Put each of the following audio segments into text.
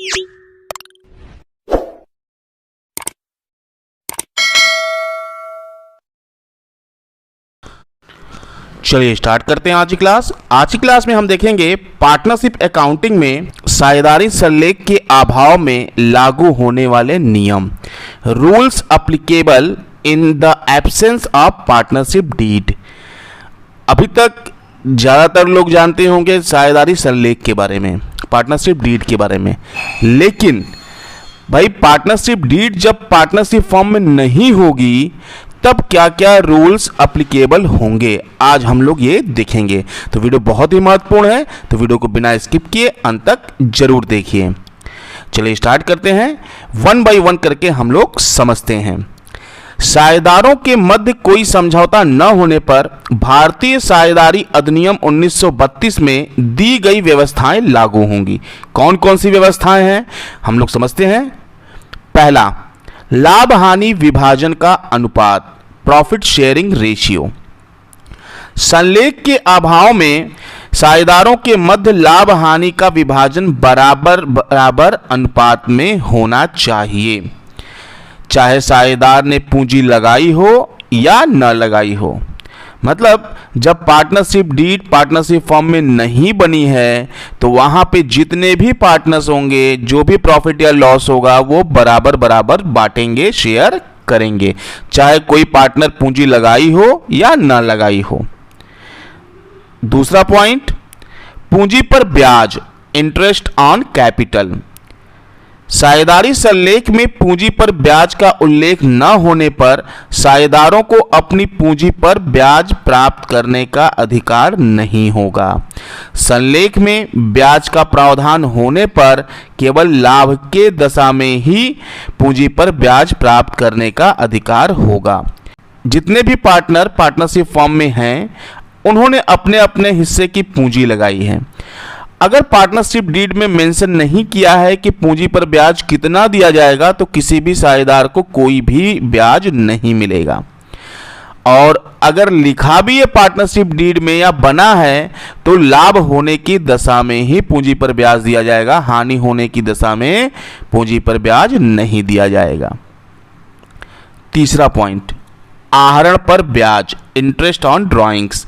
चलिए स्टार्ट करते हैं आज की क्लास। आज की क्लास में हम देखेंगे पार्टनरशिप अकाउंटिंग में साझेदारी संलेख के अभाव में लागू होने वाले नियम, rules applicable in the absence of partnership deed. अभी तक ज़्यादातर लोग जानते होंगे साझेदारी संलेख के बारे में, पार्टनरशिप डीड के बारे में, लेकिन भाई पार्टनरशिप डीड जब पार्टनरशिप फॉर्म में नहीं होगी तब क्या क्या रूल्स एप्लीकेबल होंगे, आज हम लोग ये देखेंगे। तो वीडियो बहुत ही महत्वपूर्ण है, तो वीडियो को बिना स्किप किए अंत तक जरूर देखिए। चलिए स्टार्ट करते हैं, वन बाय वन करके हम लोग समझते हैं। साझेदारों के मध्य कोई समझौता न होने पर भारतीय साझेदारी अधिनियम 1932 में दी गई व्यवस्थाएं लागू होंगी। कौन कौन सी व्यवस्थाएं हैं हम लोग समझते हैं। पहला, लाभ हानि विभाजन का अनुपात, प्रॉफिट शेयरिंग रेशियो। संलेख के अभाव में साझेदारों के मध्य लाभ हानि का विभाजन बराबर बराबर अनुपात में होना चाहिए, चाहे साझेदार ने पूंजी लगाई हो या न लगाई हो। मतलब जब पार्टनरशिप डीड पार्टनरशिप फॉर्म में नहीं बनी है तो वहां पे जितने भी पार्टनर्स होंगे, जो भी प्रॉफिट या लॉस होगा वो बराबर बराबर बांटेंगे, शेयर करेंगे, चाहे कोई पार्टनर पूंजी लगाई हो या ना लगाई हो। दूसरा पॉइंट, पूंजी पर ब्याज, इंटरेस्ट ऑन कैपिटल। साझेदारी संलेख में पूंजी पर ब्याज का उल्लेख न होने पर साझेदारों को अपनी पूंजी पर ब्याज प्राप्त करने का अधिकार नहीं होगा। संलेख में ब्याज का प्रावधान होने पर केवल लाभ के दशा में ही पूंजी पर ब्याज प्राप्त करने का अधिकार होगा। जितने भी पार्टनर पार्टनरशिप फॉर्म में हैं उन्होंने अपने अपने हिस्से की पूंजी लगाई है। अगर पार्टनरशिप डीड में मेंशन नहीं किया है कि पूंजी पर ब्याज कितना दिया जाएगा तो किसी भी साझेदार को कोई भी ब्याज नहीं मिलेगा। और अगर लिखा भी है पार्टनरशिप डीड में या बना है तो लाभ होने की दशा में ही पूंजी पर ब्याज दिया जाएगा, हानि होने की दशा में पूंजी पर ब्याज नहीं दिया जाएगा। तीसरा पॉइंट, आहरण पर ब्याज, इंटरेस्ट ऑन ड्रॉइंग्स।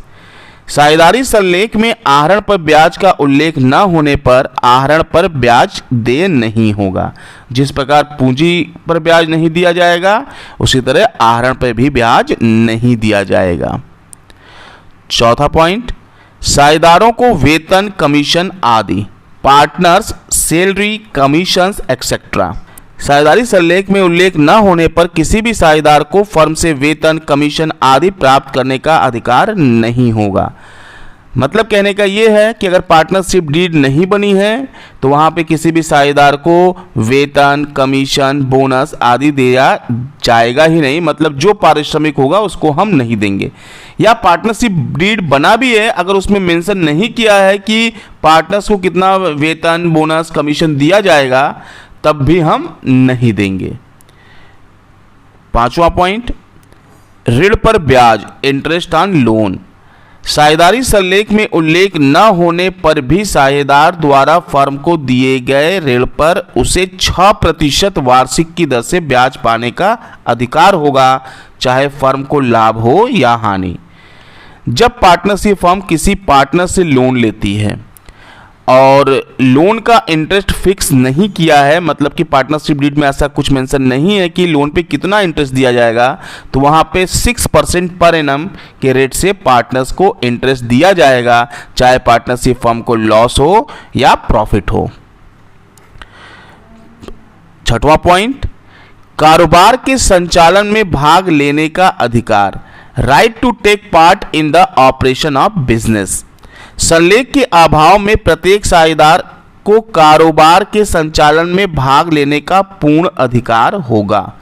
साझेदारी संलेख में आहरण पर ब्याज का उल्लेख न होने पर आहरण पर ब्याज देय नहीं होगा। जिस प्रकार पूंजी पर ब्याज नहीं दिया जाएगा उसी तरह आहरण पर भी ब्याज नहीं दिया जाएगा। चौथा पॉइंट, साझेदारों को वेतन, कमीशन आदि, पार्टनर्स सैलरी, कमीशंस एक्सेट्रा। साझेदारी संलेख में उल्लेख न होने पर किसी भी साझेदार को फर्म से वेतन, कमीशन आदि प्राप्त करने का अधिकार नहीं होगा। मतलब कहने का यह है कि अगर पार्टनरशिप डीड नहीं बनी है तो वहां पे किसी भी साझेदार को वेतन, कमीशन, बोनस आदि दिया जाएगा ही नहीं। मतलब जो पारिश्रमिक होगा उसको हम नहीं देंगे। या पार्टनरशिप डीड बना भी है, अगर उसमें मेंशन नहीं किया है कि पार्टनर्स को कितना वेतन, बोनस, कमीशन दिया जाएगा तब भी हम नहीं देंगे। पांचवा पॉइंट, ऋण पर ब्याज, इंटरेस्ट ऑन लोन। साझेदारी संलेख में उल्लेख न होने पर भी साझेदार द्वारा फर्म को दिए गए ऋण पर उसे 6% वार्षिक की दर से ब्याज पाने का अधिकार होगा, चाहे फर्म को लाभ हो या हानि। जब पार्टनरशिप फर्म किसी पार्टनर से लोन लेती है और लोन का इंटरेस्ट फिक्स नहीं किया है, मतलब कि पार्टनरशिप डीड में ऐसा कुछ मेंशन नहीं है कि लोन पे कितना इंटरेस्ट दिया जाएगा, तो वहाँ पे 6% पर एनम के रेट से पार्टनर्स को इंटरेस्ट दिया जाएगा, चाहे पार्टनरशिप फर्म को लॉस हो या प्रॉफिट हो। छठवां पॉइंट, कारोबार के संचालन में भाग लेने का अधिकार, right to take part in the operation of business. संलेख के अभाव में प्रत्येक साझेदार को कारोबार के संचालन में भाग लेने का पूर्ण अधिकार होगा।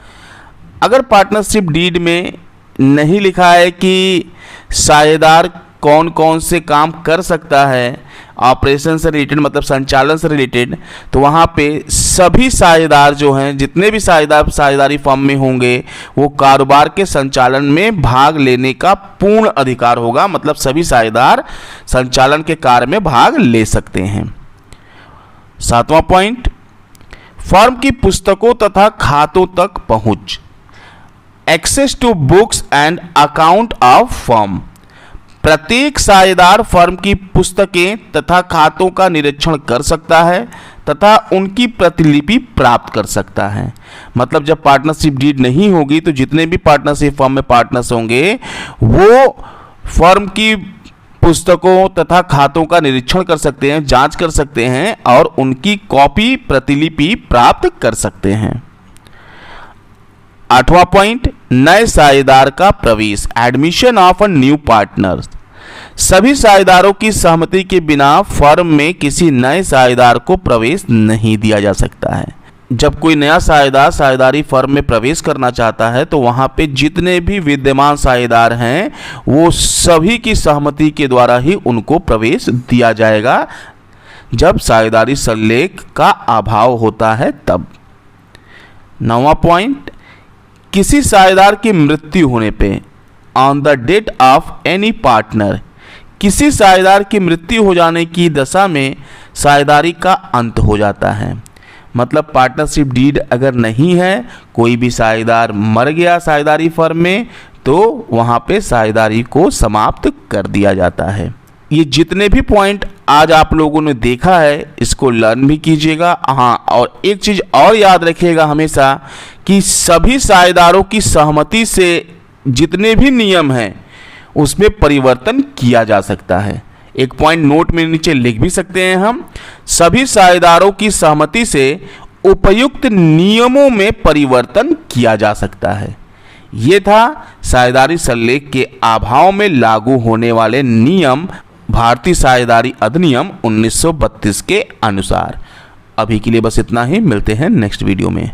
अगर पार्टनरशिप डीड में नहीं लिखा है कि साझेदार कौन कौन से काम कर सकता है ऑपरेशन से रिलेटेड, मतलब संचालन से रिलेटेड, तो वहाँ पे सभी साझेदार जो हैं, जितने भी साझेदार साझेदारी फर्म में होंगे, वो कारोबार के संचालन में भाग लेने का पूर्ण अधिकार होगा। मतलब सभी साझेदार संचालन के कार्य में भाग ले सकते हैं। सातवां पॉइंट, फर्म की पुस्तकों तथा खातों तक पहुंच, access to books and account of firm. प्रत्येक साझेदार फर्म की पुस्तकें तथा खातों का निरीक्षण कर सकता है तथा उनकी प्रतिलिपि प्राप्त कर सकता है। मतलब जब पार्टनरशिप डीड नहीं होगी तो जितने भी पार्टनरशिप फर्म में पार्टनर्स होंगे वो फर्म की पुस्तकों तथा खातों का निरीक्षण कर सकते हैं, जांच कर सकते हैं और उनकी कॉपी प्रतिलिपि प्राप्त कर सकते हैं। 8वां पॉइंट, नए साझेदार का प्रवेश, admission of a new partner. सभी साझेदारों की सहमति के बिना फर्म में किसी नए साझेदार को प्रवेश नहीं दिया जा सकता है। जब कोई नया साझेदार साझेदारी फर्म में प्रवेश करना चाहता है तो वहां पे जितने भी विद्यमान साझेदार हैं वो सभी की सहमति के द्वारा ही उनको प्रवेश दिया जाएगा जब साझेदारी संलेख का अभाव होता है तब। 9वां पॉइंट, किसी साझेदार की मृत्यु होने पे, on the death of any partner, किसी साझेदार की मृत्यु हो जाने की दशा में साझेदारी का अंत हो जाता है। मतलब पार्टनरशिप डीड अगर नहीं है, कोई भी साझेदार मर गया साझेदारी फर्म में, तो वहाँ पे साझेदारी को समाप्त कर दिया जाता है। ये जितने भी पॉइंट आज आप लोगों ने देखा है इसको लर्न भी कीजिएगा। हाँ, और एक चीज़ और याद रखिएगा हमेशा कि सभी साझेदारों की सहमति से जितने भी नियम हैं उसमें परिवर्तन किया जा सकता है। एक पॉइंट नोट में नीचे लिख भी सकते हैं हम, सभी साझेदारों की सहमति से उपयुक्त नियमों में परिवर्तन किया जा सकता है। ये था साझेदारी संलेख के अभाव में लागू होने वाले नियम, भारतीय साझेदारी अधिनियम 1932 के अनुसार। अभी के लिए बस इतना ही, मिलते हैं नेक्स्ट वीडियो में।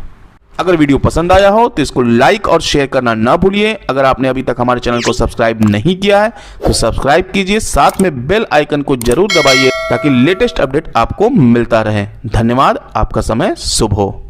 अगर वीडियो पसंद आया हो तो इसको लाइक और शेयर करना ना भूलिए। अगर आपने अभी तक हमारे चैनल को सब्सक्राइब नहीं किया है तो सब्सक्राइब कीजिए, साथ में बेल आइकन को जरूर दबाइए ताकि लेटेस्ट अपडेट आपको मिलता रहे। धन्यवाद, आपका समय शुभ हो।